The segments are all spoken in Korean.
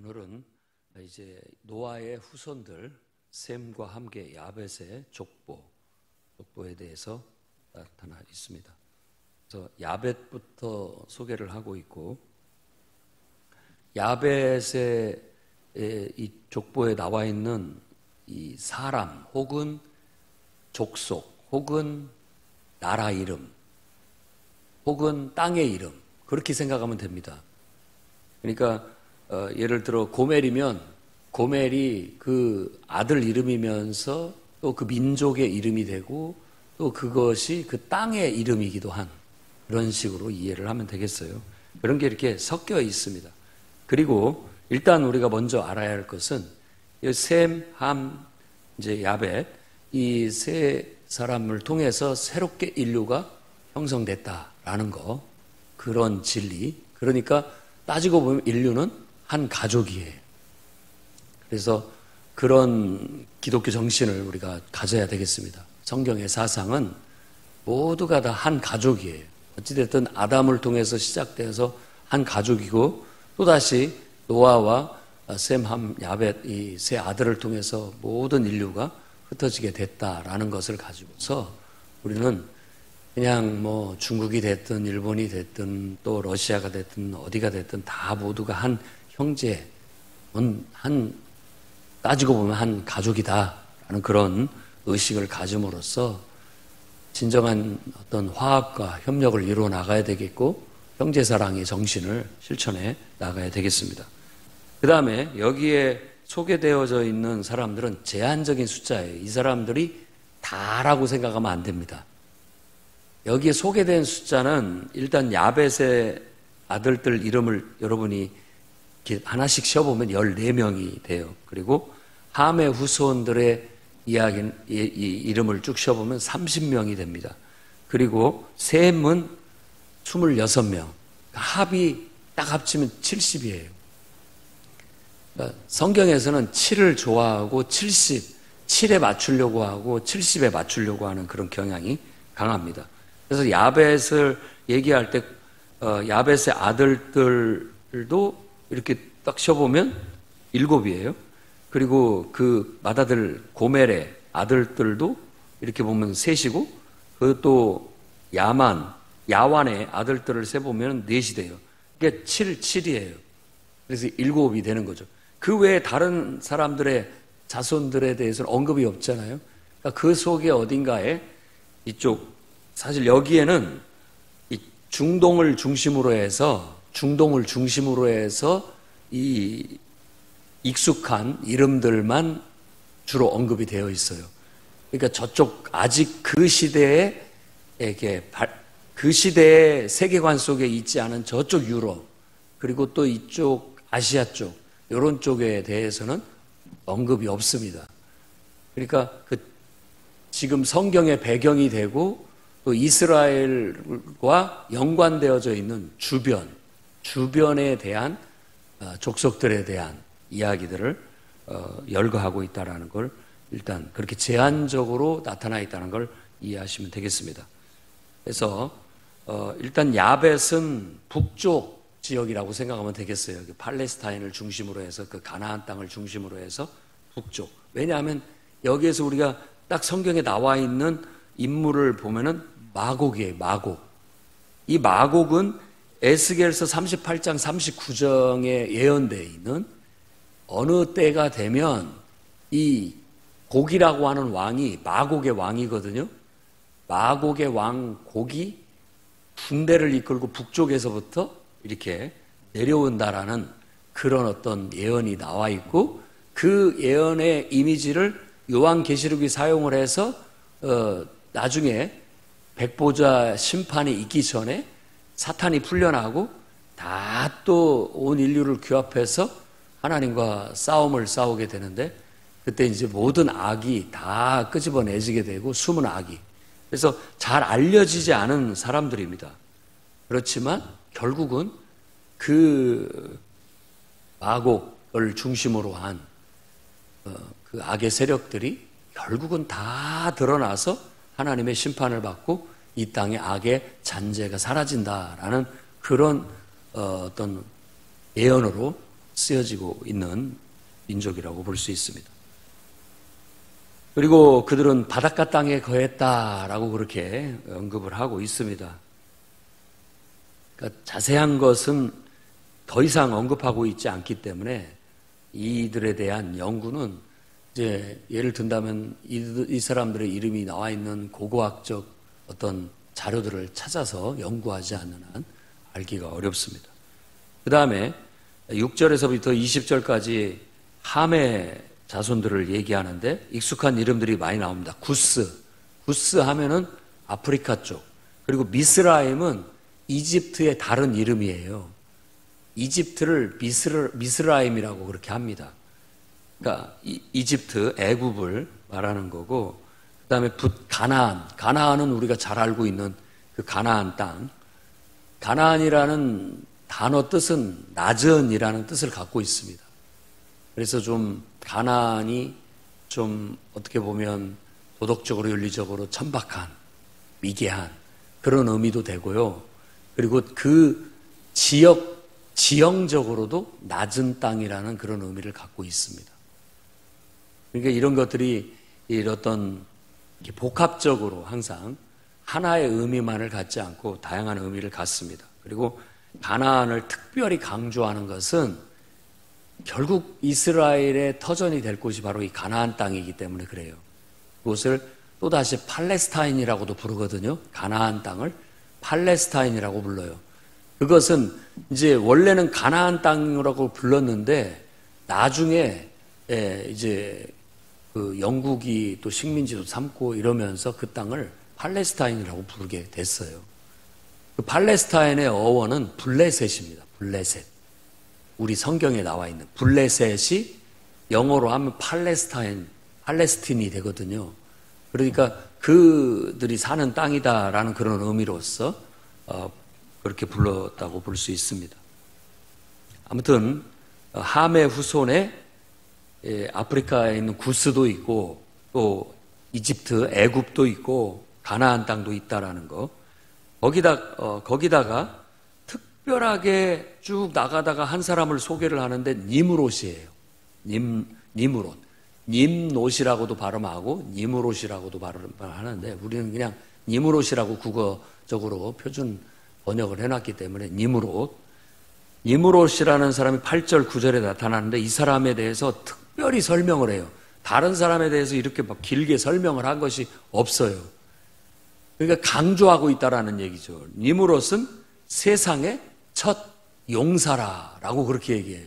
오늘은 이제 노아의 후손들 셈과 함께 야벳의 족보에 대해서 나타나 있습니다. 그래서 야벳부터 소개를 하고 있고, 야벳의 이 족보에 나와 있는 이 사람 혹은 족속 혹은 나라 이름 혹은 땅의 이름, 그렇게 생각하면 됩니다. 그러니까 예를 들어 고멜이면 고멜이 그 아들 이름이면서 또 그 민족의 이름이 되고 또 그것이 그 땅의 이름이기도 한 그런 식으로 이해를 하면 되겠어요. 그런 게 이렇게 섞여 있습니다. 그리고 일단 우리가 먼저 알아야 할 것은 셈, 함, 이제 야벳, 이 세 사람을 통해서 새롭게 인류가 형성됐다라는 거, 그런 진리. 그러니까 따지고 보면 인류는 한 가족이에요. 그래서 그런 기독교 정신을 우리가 가져야 되겠습니다. 성경의 사상은 모두가 다 한 가족이에요. 어찌됐든 아담을 통해서 시작돼서 한 가족이고, 또다시 노아와 셈, 함, 야벳 이 세 아들을 통해서 모든 인류가 흩어지게 됐다라는 것을 가지고서 우리는 그냥 뭐 중국이 됐든 일본이 됐든 또 러시아가 됐든 어디가 됐든 다 모두가 한 형제, 한 따지고 보면 한 가족이다라는 그런 의식을 가짐으로써 진정한 어떤 화합과 협력을 이루어 나가야 되겠고, 형제사랑의 정신을 실천해 나가야 되겠습니다. 그 다음에 여기에 소개되어져 있는 사람들은 제한적인 숫자예요. 이 사람들이 다라고 생각하면 안 됩니다. 여기에 소개된 숫자는 일단 야벳의 아들들 이름을 여러분이 하나씩 쉬어보면 14명이 돼요. 그리고 함의 후손들의 이름을 쭉 쉬어보면 30명이 됩니다. 그리고 셈은 26명. 합이 딱 합치면 70이에요. 그러니까 성경에서는 7을 좋아하고 7에 맞추려고 하고 70에 맞추려고 하는 그런 경향이 강합니다. 그래서 야벳을 얘기할 때 야벳의 아들들도 이렇게 딱 쉬어보면 7이에요. 그리고 그 맏아들 고멜의 아들들도 이렇게 보면 3이고, 그것도 야완의 아들들을 세보면 4이 돼요. 그게 7이에요. 그래서 7이 되는 거죠. 그 외에 다른 사람들의 자손들에 대해서는 언급이 없잖아요. 그러니까 그 속에 어딘가에 이쪽, 사실 여기에는 이 중동을 중심으로 해서 이 익숙한 이름들만 주로 언급이 되어 있어요. 그러니까 저쪽 아직 그 시대의 세계관 속에 있지 않은 저쪽 유럽, 그리고 또 이쪽 아시아 쪽, 이런 쪽에 대해서는 언급이 없습니다. 그러니까 지금 성경의 배경이 되고 또 이스라엘과 연관되어져 있는 주변에 대한 족속들에 대한 이야기들을 열거하고 있다는 걸, 일단 그렇게 제한적으로 나타나 있다는 걸 이해하시면 되겠습니다. 그래서 일단 야벳은 북쪽 지역이라고 생각하면 되겠어요. 팔레스타인을 중심으로 해서 그 가나안 땅을 중심으로 해서 북쪽. 왜냐하면 여기에서 우리가 딱 성경에 나와 있는 인물을 보면은 마곡이에요. 마곡. 이 마곡은 에스겔서 38장 39장에 예언되어 있는, 어느 때가 되면 이 곡이라고 하는 왕이 마곡의 왕이거든요. 마곡의 왕 곡이 군대를 이끌고 북쪽에서부터 이렇게 내려온다라는 그런 어떤 예언이 나와 있고, 그 예언의 이미지를 요한계시록이 사용을 해서 나중에 백보자 심판이 있기 전에 사탄이 풀려나고 다 또 온 인류를 규합해서 하나님과 싸움을 싸우게 되는데, 그때 이제 모든 악이 다 끄집어내지게 되고, 숨은 악이. 그래서 잘 알려지지 않은 사람들입니다. 그렇지만 결국은 그 마곡을 중심으로 한 그 악의 세력들이 결국은 다 드러나서 하나님의 심판을 받고 이 땅의 악의 잔재가 사라진다라는 그런 어떤 예언으로 쓰여지고 있는 민족이라고 볼 수 있습니다. 그리고 그들은 바닷가 땅에 거했다라고 그렇게 언급을 하고 있습니다. 그러니까 자세한 것은 더 이상 언급하고 있지 않기 때문에 이들에 대한 연구는 이제 예를 든다면 이 사람들의 이름이 나와 있는 고고학적 어떤 자료들을 찾아서 연구하지 않는 한 알기가 어렵습니다. 그 다음에 6절에서부터 20절까지 함의 자손들을 얘기하는데 익숙한 이름들이 많이 나옵니다. 구스 하면은 아프리카 쪽, 그리고 미스라임은 이집트의 다른 이름이에요. 이집트를 미스라임이라고 그렇게 합니다. 그러니까 이집트, 애굽을 말하는 거고, 그 다음에 가나안은 우리가 잘 알고 있는 그 가나안 땅. 가나안이라는 단어 뜻은 낮은이라는 뜻을 갖고 있습니다. 그래서 좀 가나안이 좀 어떻게 보면 도덕적으로 윤리적으로 천박한, 미개한 그런 의미도 되고요. 그리고 그 지형적으로도 낮은 땅이라는 그런 의미를 갖고 있습니다. 그러니까 이런 것들이 어떤 복합적으로 항상 하나의 의미만을 갖지 않고 다양한 의미를 갖습니다. 그리고 가나안을 특별히 강조하는 것은 결국 이스라엘의 터전이 될 곳이 바로 이 가나안 땅이기 때문에 그래요. 그것을 또다시 팔레스타인이라고도 부르거든요. 가나안 땅을 팔레스타인이라고 불러요. 그것은 이제 원래는 가나안 땅이라고 불렀는데 나중에 이제 그 영국이 또 식민지도 삼고 이러면서 그 땅을 팔레스타인이라고 부르게 됐어요. 그 팔레스타인의 어원은 블레셋입니다. 블레셋. 우리 성경에 나와 있는 블레셋이 영어로 하면 팔레스틴이 되거든요. 그러니까 그들이 사는 땅이다라는 그런 의미로서 그렇게 불렀다고 볼 수 있습니다. 아무튼 함의 후손에 아프리카에 있는 구스도 있고 또 이집트, 애굽도 있고 가나안 땅도 있다라는 거. 거기다가 특별하게 쭉 나가다가 한 사람을 소개를 하는데 니므롯이에요. 니므롯. 님롯이라고도 발음하고 니므롯이라고도 발음하는데 우리는 그냥 니므롯이라고 국어적으로 표준 번역을 해놨기 때문에 니므롯이라는 사람이 8절, 9절에 나타나는데 이 사람에 대해서 특별히 설명을 해요. 다른 사람에 대해서 이렇게 막 길게 설명을 한 것이 없어요. 그러니까 강조하고 있다라는 얘기죠. 니므롯은 세상의 첫 용사라라고 그렇게 얘기해요.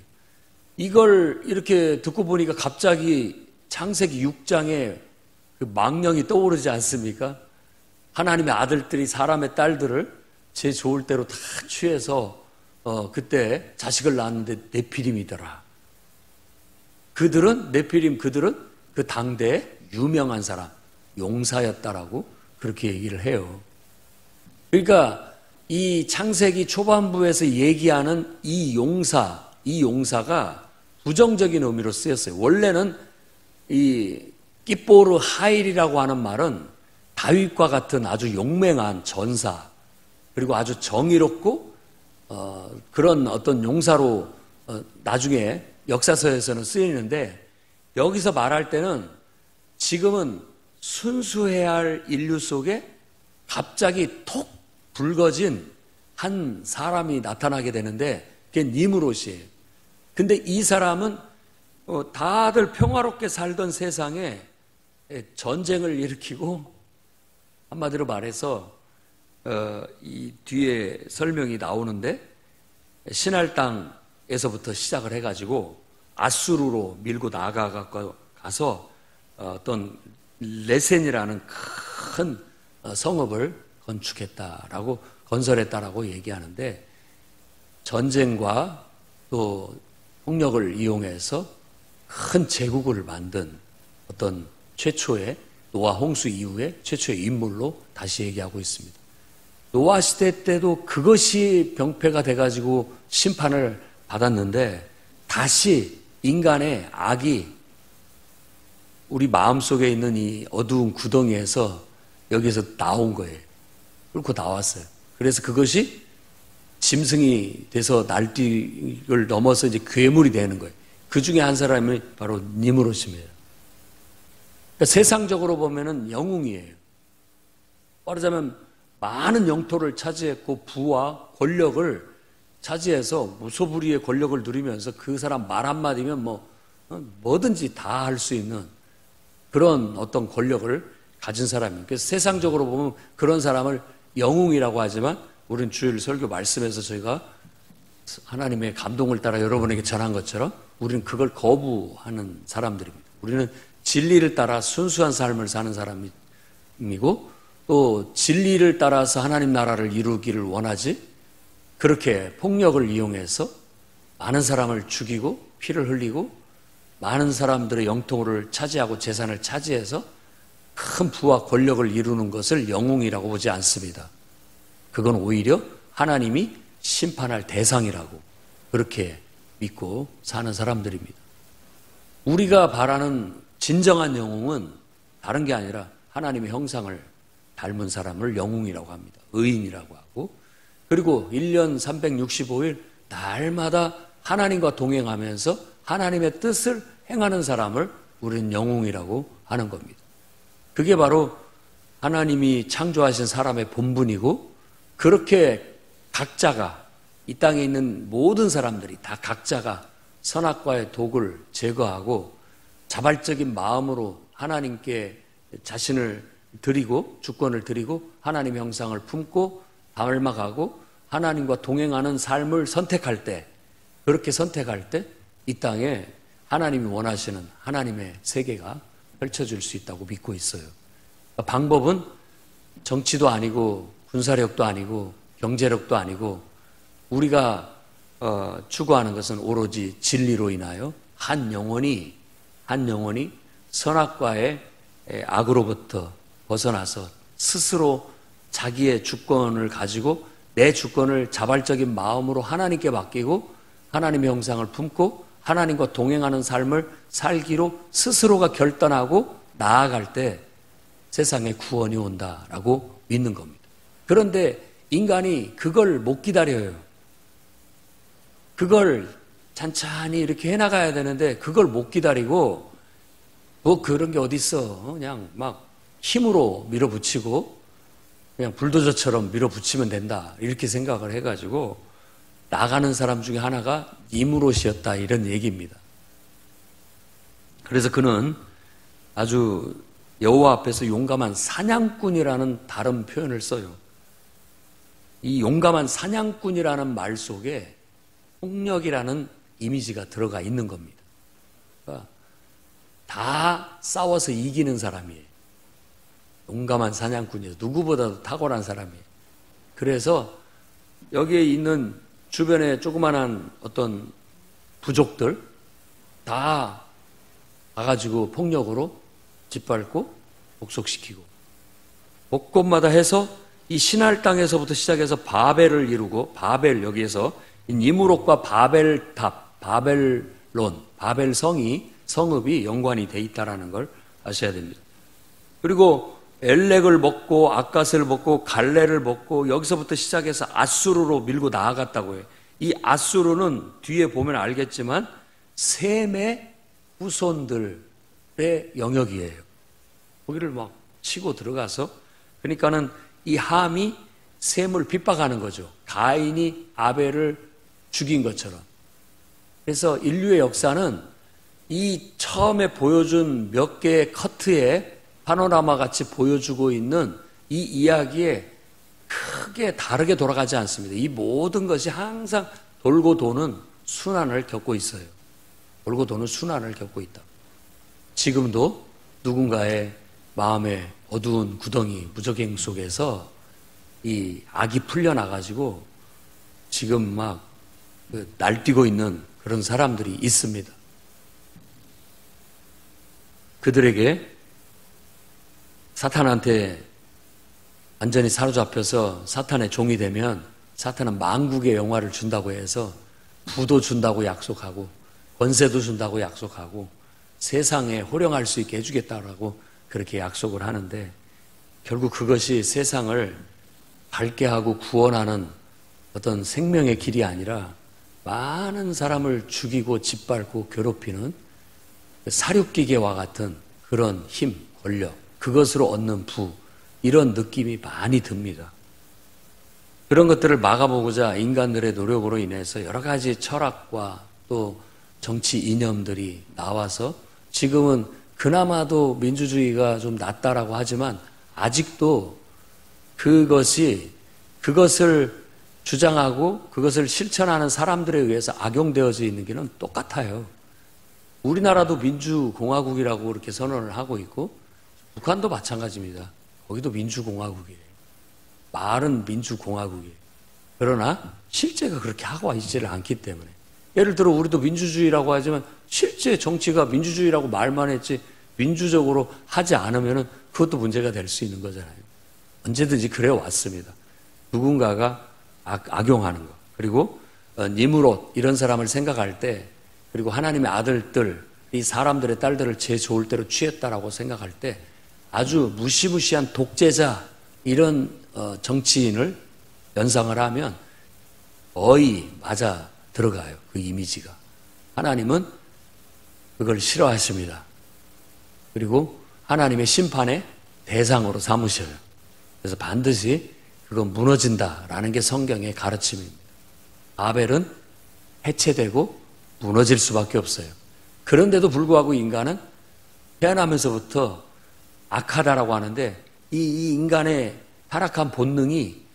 이걸 이렇게 듣고 보니까 갑자기 창세기 6장에 그 망령이 떠오르지 않습니까? 하나님의 아들들이 사람의 딸들을 제 좋을 대로 다 취해서 그때 자식을 낳았는데 네피림이더라. 그들은 그 당대에 유명한 사람, 용사였다라고 그렇게 얘기를 해요. 그러니까 이 창세기 초반부에서 얘기하는 이 용사가 부정적인 의미로 쓰였어요. 원래는 이 끼뽀르 하일이라고 하는 말은 다윗과 같은 아주 용맹한 전사, 그리고 아주 정의롭고 그런 어떤 용사로 나중에 역사서에서는 쓰이는데, 여기서 말할 때는 지금은 순수해야 할 인류 속에 갑자기 톡 붉어진 한 사람이 나타나게 되는데 그게 니므롯이에요. 근데 이 사람은 다들 평화롭게 살던 세상에 전쟁을 일으키고, 한마디로 말해서 이 뒤에 설명이 나오는데 신할 땅에서부터 시작을 해가지고 아수르로 밀고 나가서 어떤 레센이라는 큰 성읍을 건설했다라고 얘기하는데, 전쟁과 또 폭력을 이용해서 큰 제국을 만든 어떤 최초의 노아 홍수 이후에 최초의 인물로 다시 얘기하고 있습니다. 노아 시대 때도 그것이 병폐가 돼가지고 심판을 받았는데 다시 인간의 악이 우리 마음속에 있는 이 어두운 구덩이에서 여기서 나온 거예요. 그렇고 나왔어요. 그래서 그것이 짐승이 돼서 날뛰기를 넘어서 이제 괴물이 되는 거예요. 그 중에 한 사람이 바로 니므롯입니다. 그러니까 세상적으로 보면은 영웅이에요. 말하자면 많은 영토를 차지했고 부와 권력을 차지해서 무소불위의 권력을 누리면서 그 사람 말 한마디면 뭐든지 다 할 수 있는 그런 어떤 권력을 가진 사람이에요. 그래서 세상적으로 보면 그런 사람을 영웅이라고 하지만 우리는 주일 설교 말씀에서 저희가 하나님의 감동을 따라 여러분에게 전한 것처럼 우리는 그걸 거부하는 사람들입니다. 우리는 진리를 따라 순수한 삶을 사는 사람이고 또 진리를 따라서 하나님 나라를 이루기를 원하지 그렇게 폭력을 이용해서 많은 사람을 죽이고 피를 흘리고 많은 사람들의 영토를 차지하고 재산을 차지해서 큰 부와 권력을 이루는 것을 영웅이라고 보지 않습니다. 그건 오히려 하나님이 심판할 대상이라고 그렇게 믿고 사는 사람들입니다. 우리가 바라는 진정한 영웅은 다른 게 아니라 하나님의 형상을 닮은 사람을 영웅이라고 합니다. 의인이라고 하고 그리고 1년 365일 날마다 하나님과 동행하면서 하나님의 뜻을 행하는 사람을 우리는 영웅이라고 하는 겁니다. 그게 바로 하나님이 창조하신 사람의 본분이고 그렇게 각자가 이 땅에 있는 모든 사람들이 다 각자가 선악과의 독을 제거하고 자발적인 마음으로 하나님께 자신을 드리고 주권을 드리고 하나님의 형상을 품고 닮아가고 하나님과 동행하는 삶을 선택할 때 그렇게 선택할 때 이 땅에 하나님이 원하시는 하나님의 세계가 펼쳐질 수 있다고 믿고 있어요. 방법은 정치도 아니고 군사력도 아니고 경제력도 아니고 우리가 추구하는 것은 오로지 진리로 인하여 한 영혼이 선악과의 악으로부터 벗어나서 스스로 자기의 주권을 가지고 내 주권을 자발적인 마음으로 하나님께 맡기고 하나님의 형상을 품고 하나님과 동행하는 삶을 살기로 스스로가 결단하고 나아갈 때 세상에 구원이 온다라고 믿는 겁니다. 그런데 인간이 그걸 못 기다려요. 그걸 찬찬히 이렇게 해나가야 되는데 그걸 못 기다리고 그런 게 어딨어. 그냥 막 힘으로 밀어붙이고 그냥 불도저처럼 밀어붙이면 된다. 이렇게 생각을 해가지고 나가는 사람 중에 하나가 니므롯이었다 이런 얘기입니다. 그래서 그는 아주 여호와 앞에서 용감한 사냥꾼이라는 다른 표현을 써요. 이 용감한 사냥꾼이라는 말 속에 폭력이라는 이미지가 들어가 있는 겁니다. 그러니까 다 싸워서 이기는 사람이에요. 용감한 사냥꾼이에요. 누구보다도 탁월한 사람이에요. 그래서 여기에 있는 주변에 조그만한 어떤 부족들 다 가가지고 폭력으로 짓밟고 복속시키고 곳곳마다 해서 이 신할 땅에서부터 시작해서 바벨을 이루고 여기에서 니므롯과 바벨탑, 바벨론, 바벨성이 성읍이 연관이 돼 있다는 걸 아셔야 됩니다. 그리고 엘렉을 먹고 아갓을 먹고 갈레를 먹고 여기서부터 시작해서 아수르로 밀고 나아갔다고 해요. 이 아수르는 뒤에 보면 알겠지만 셈의 후손들의 영역이에요. 거기를 막 치고 들어가서 그러니까는 이 함이 셈을 핍박하는 거죠. 가인이 아벨을 죽인 것처럼. 그래서 인류의 역사는 이 처음에 보여준 몇 개의 커트에 파노라마 같이 보여주고 있는 이 이야기에 크게 다르게 돌아가지 않습니다. 이 모든 것이 항상 돌고 도는 순환을 겪고 있어요. 돌고 도는 순환을 겪고 있다. 지금도 누군가의 마음의 어두운 구덩이, 무적행 속에서 이 악이 풀려나가지고 지금 막 날뛰고 있는 그런 사람들이 있습니다. 그들에게 사탄한테 완전히 사로잡혀서 사탄의 종이 되면 사탄은 만국의 영화를 준다고 해서 부도 준다고 약속하고 권세도 준다고 약속하고 세상에 호령할 수 있게 해주겠다라고 그렇게 약속을 하는데 결국 그것이 세상을 밝게 하고 구원하는 어떤 생명의 길이 아니라 많은 사람을 죽이고 짓밟고 괴롭히는 사륙기계와 같은 그런 힘, 권력, 그것으로 얻는 부, 이런 느낌이 많이 듭니다. 그런 것들을 막아보고자 인간들의 노력으로 인해서 여러 가지 철학과 또 정치 이념들이 나와서 지금은 그나마도 민주주의가 좀 낫다라고 하지만 아직도 그것을 주장하고 그것을 실천하는 사람들에 의해서 악용되어져 있는 게는 똑같아요. 우리나라도 민주공화국이라고 그렇게 선언을 하고 있고 북한도 마찬가지입니다. 거기도 민주공화국이에요. 말은 민주공화국이에요. 그러나 실제가 그렇게 하고 있지를 않기 때문에 예를 들어 우리도 민주주의라고 하지만 실제 정치가 민주주의라고 말만 했지 민주적으로 하지 않으면 그것도 문제가 될 수 있는 거잖아요. 언제든지 그래 왔습니다. 누군가가 악용하는 거. 그리고 니므롯 이런 사람을 생각할 때 그리고 하나님의 아들들 이 사람들의 딸들을 제 좋을 대로 취했다라고 생각할 때 아주 무시무시한 독재자 이런 정치인을 연상을 하면 거의 맞아 들어가요. 그 이미지가. 하나님은 그걸 싫어하십니다. 그리고 하나님의 심판의 대상으로 삼으셔요. 그래서 반드시 그건 무너진다라는 게 성경의 가르침입니다. 아벨은 해체되고 무너질 수밖에 없어요. 그런데도 불구하고 인간은 태어나면서부터 악하다라고 하는데 이 인간의 타락한 본능이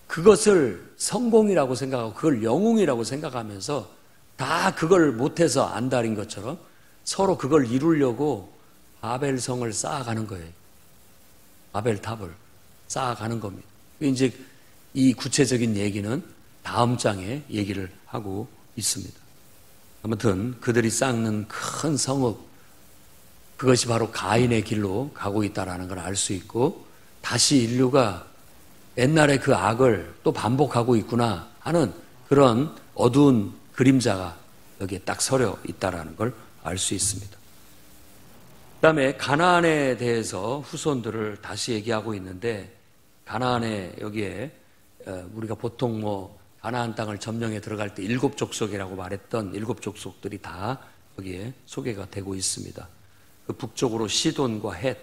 그것을 성공이라고 생각하고 그걸 영웅이라고 생각하면서 다 그걸 못해서 안달인 것처럼 서로 그걸 이루려고 바벨성을 쌓아가는 거예요. 바벨탑을 쌓아가는 겁니다. 이제 이 구체적인 얘기는 다음 장에 얘기를 하고 있습니다. 아무튼 그들이 쌓는 큰 성읍, 그것이 바로 가인의 길로 가고 있다는 걸 알 수 있고 다시 인류가 옛날의 그 악을 또 반복하고 있구나 하는 그런 어두운 그림자가 여기에 딱 서려 있다는 걸 알 수 있습니다. 그 다음에 가나안에 대해서 후손들을 다시 얘기하고 있는데 가나안에 여기에 우리가 보통 가나안 땅을 점령해 들어갈 때 7족속이라고 말했던 7족속들이 다 여기에 소개가 되고 있습니다. 그 북쪽으로 시돈과 헷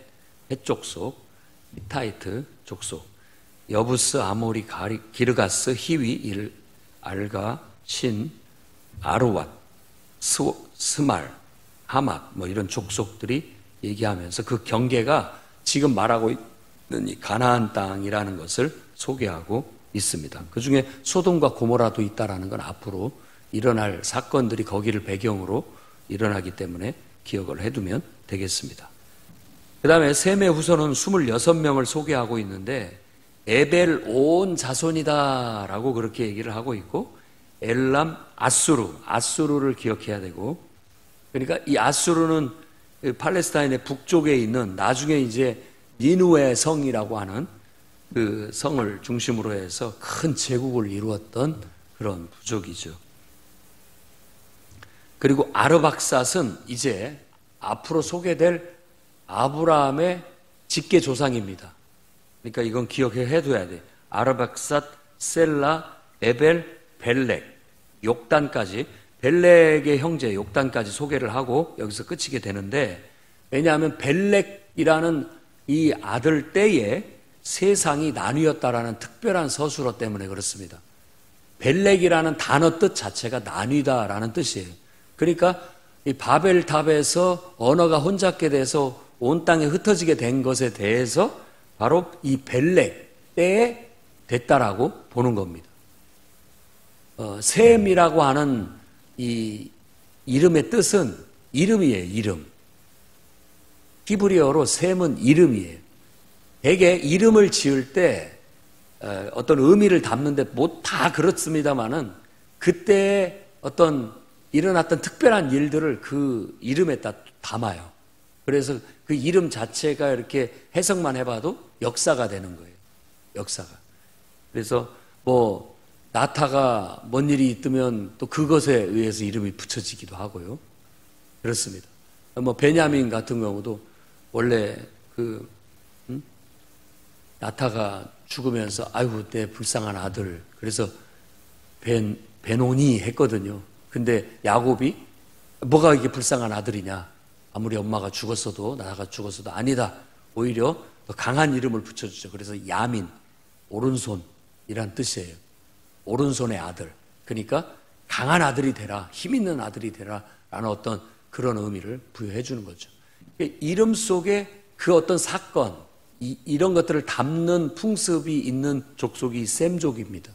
족속, 히타이트 족속, 여부스, 아모리, 기르가스, 히위, 알가, 신, 아르왓, 스말, 하막 이런 족속들이 얘기하면서 그 경계가 지금 말하고 있는 이 가나안 땅이라는 것을 소개하고 있습니다. 그 중에 소돔과 고모라도 있다라는 건 앞으로 일어날 사건들이 거기를 배경으로 일어나기 때문에 기억을 해두면 되겠습니다. 그 다음에 셈의 후손은 26명을 소개하고 있는데 에벨 온 자손이다라고 그렇게 얘기를 하고 있고 엘람, 아수르를 기억해야 되고 그러니까 이 아수르는 팔레스타인의 북쪽에 있는 나중에 이제 니누의 성이라고 하는 그 성을 중심으로 해서 큰 제국을 이루었던 그런 부족이죠. 그리고 아르박삿은 이제 앞으로 소개될 아브라함의 직계 조상입니다. 그러니까 이건 기억해 둬야 돼. 아르박삿, 셀라, 에벨, 벨렉, 욕단까지 벨렉의 형제 욕단까지 소개를 하고 여기서 끝이게 되는데 왜냐하면 벨렉이라는 이 아들 때에 세상이 나뉘었다라는 특별한 서술어 때문에 그렇습니다. 벨렉이라는 단어 뜻 자체가 나뉘다라는 뜻이에요. 그러니까 이 바벨탑에서 언어가 혼잡게 돼서 온 땅에 흩어지게 된 것에 대해서 바로 이 벨렉 때에 됐다라고 보는 겁니다. 셈이라고 하는 이 이름의 뜻은 이름이에요, 이름. 히브리어로 셈은 이름이에요. 대개 이름을 지을 때 어떤 의미를 담는데 뭐 다 그렇습니다만은 그때의 어떤 일어났던 특별한 일들을 그 이름에다 담아요. 그래서 그 이름 자체가 이렇게 해석만 해봐도 역사가 되는 거예요. 역사가. 그래서 나타가 뭔 일이 있으면 또 그것에 의해서 이름이 붙여지기도 하고요. 그렇습니다. 베냐민 같은 경우도 원래 나타가 죽으면서 아이고 내 불쌍한 아들. 그래서 베노니 했거든요. 근데 야곱이 뭐가 이게 불쌍한 아들이냐? 아무리 엄마가 죽었어도 나가 죽었어도 아니다. 오히려 더 강한 이름을 붙여주죠. 그래서 야민, 오른손이란 뜻이에요. 오른손의 아들. 그러니까 강한 아들이 되라, 힘 있는 아들이 되라 라는 어떤 그런 의미를 부여해 주는 거죠. 이름 속에 그 어떤 사건, 이런 것들을 담는 풍습이 있는 족속이 셈족입니다.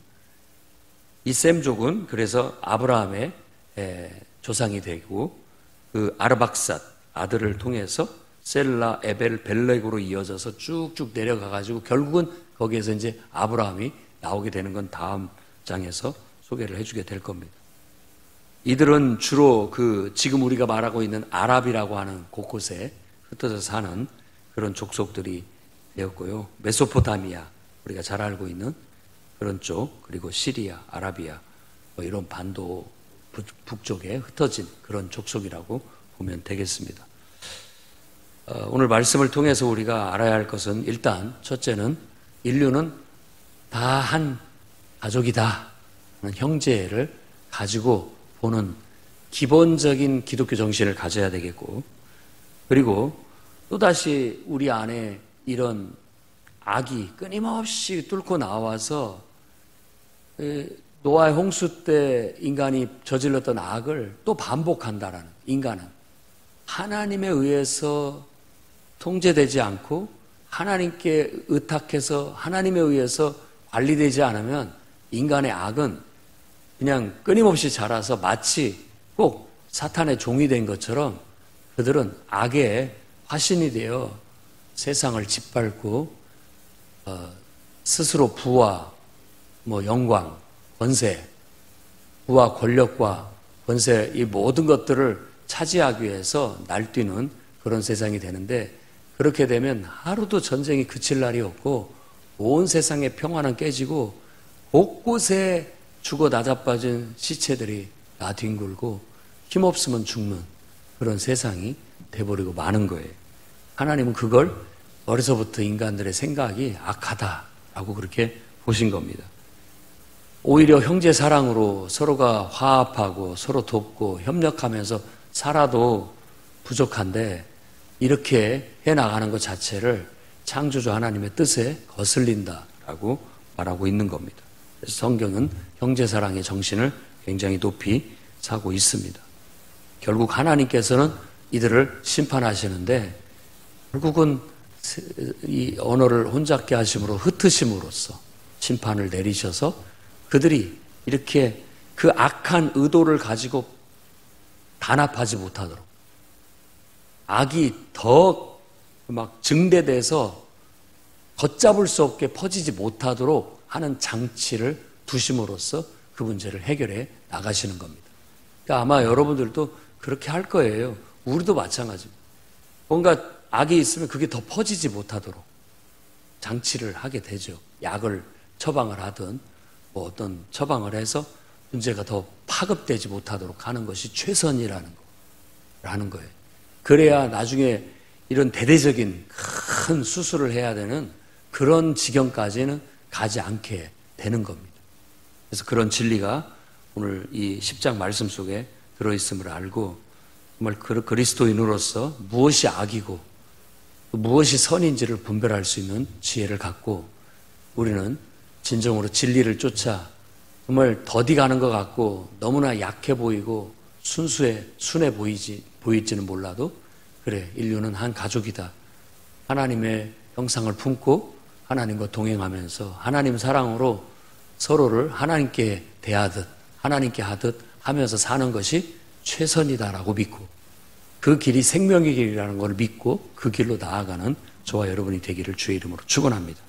이 셈족은 그래서 아브라함의 조상이 되고 그 아르박삿 아들을 통해서 셀라, 에벨, 벨렉으로 이어져서 쭉쭉 내려가가지고 결국은 거기에서 이제 아브라함이 나오게 되는 건 다음 장에서 소개를 해주게 될 겁니다. 이들은 주로 그 지금 우리가 말하고 있는 아랍이라고 하는 곳곳에 흩어져 사는 그런 족속들이 되었고요. 메소포타미아, 우리가 잘 알고 있는 그런 쪽, 그리고 시리아, 아라비아, 뭐 이런 반도 북쪽에 흩어진 그런 족속이라고 보면 되겠습니다. 오늘 말씀을 통해서 우리가 알아야 할 것은 일단 첫째는 인류는 다 한 가족이다 하는 형제를 가지고 보는 기본적인 기독교 정신을 가져야 되겠고, 그리고 또다시 우리 안에 이런 악이 끊임없이 뚫고 나와서 노아의 홍수 때 인간이 저질렀던 악을 또 반복한다라는, 인간은 하나님에 의해서 통제되지 않고 하나님께 의탁해서 하나님에 의해서 관리되지 않으면 인간의 악은 그냥 끊임없이 자라서 마치 꼭 사탄의 종이 된 것처럼 그들은 악의 화신이 되어 세상을 짓밟고 스스로 부와 영광, 권세, 부와 권력과 권세 이 모든 것들을 차지하기 위해서 날뛰는 그런 세상이 되는데, 그렇게 되면 하루도 전쟁이 그칠 날이 없고 온 세상의 평화는 깨지고 곳곳에 죽어 나자빠진 시체들이 나뒹굴고 힘없으면 죽는 그런 세상이 돼버리고 마는 거예요. 하나님은 그걸 어려서부터 인간들의 생각이 악하다라고 그렇게 보신 겁니다. 오히려 형제 사랑으로 서로가 화합하고 서로 돕고 협력하면서 살아도 부족한데 이렇게 해나가는 것 자체를 창조주 하나님의 뜻에 거슬린다라고 말하고 있는 겁니다. 그래서 성경은 형제사랑의 정신을 굉장히 높이 사고 있습니다. 결국 하나님께서는 이들을 심판하시는데 결국은 이 언어를 혼잡게 하심으로 흩으심으로써 심판을 내리셔서 그들이 이렇게 그 악한 의도를 가지고 단합하지 못하도록, 악이 더 막 증대돼서 걷잡을 수 없게 퍼지지 못하도록 하는 장치를 두심으로써 그 문제를 해결해 나가시는 겁니다. 그러니까 아마 여러분들도 그렇게 할 거예요. 우리도 마찬가지입니다. 뭔가 악이 있으면 그게 더 퍼지지 못하도록 장치를 하게 되죠. 약을 처방을 하든 뭐 어떤 처방을 해서 문제가 더 파급되지 못하도록 하는 것이 최선이라는 거예요. 그래야 나중에 이런 대대적인 큰 수술을 해야 되는 그런 지경까지는 가지 않게 되는 겁니다. 그래서 그런 진리가 오늘 이 10장 말씀 속에 들어있음을 알고 정말 그리스도인으로서 무엇이 악이고 무엇이 선인지를 분별할 수 있는 지혜를 갖고 우리는 진정으로 진리를 쫓아 정말 더디가는 것 같고 너무나 약해 보이고 순해 보일지는 몰라도 그래, 인류는 한 가족이다. 하나님의 형상을 품고 하나님과 동행하면서 하나님 사랑으로 서로를 하나님께 대하듯 하나님께 하듯 하면서 사는 것이 최선이다라고 믿고 그 길이 생명의 길이라는 걸 믿고 그 길로 나아가는 저와 여러분이 되기를 주의 이름으로 축원합니다.